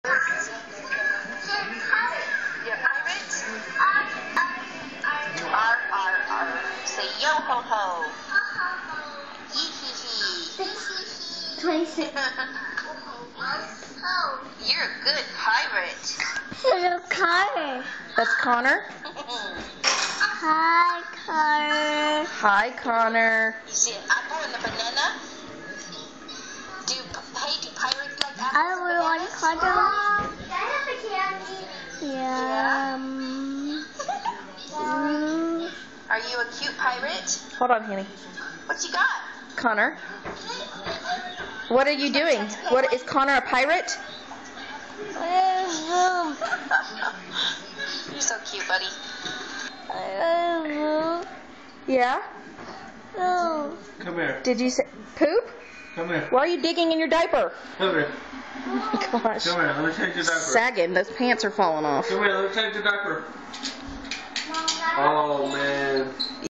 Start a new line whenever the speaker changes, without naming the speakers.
You're a pirate? R, R, R. Say yo ho ho. Yee hee hee.
26.
You're a good pirate.
Hello, Connor.
That's Connor.
Hi, Connor.
Hi, Connor.
You see an apple and a banana? Do pirates like apples
I
and
really want
bananas?
Connor.
Can I have a candy?
Yeah.
Are you a cute pirate?
Hold on, Hanny.
What you got?
Connor. What are you doing? What is Connor a pirate?
You're so cute, buddy.
Yeah?
Come here.
Did you say poop?
Come here.
Why are you digging in your diaper?
Come here.
Oh my gosh.
Come here. Let me change your diaper.
Sagging. Those pants are falling off.
Come here. Let me change your diaper.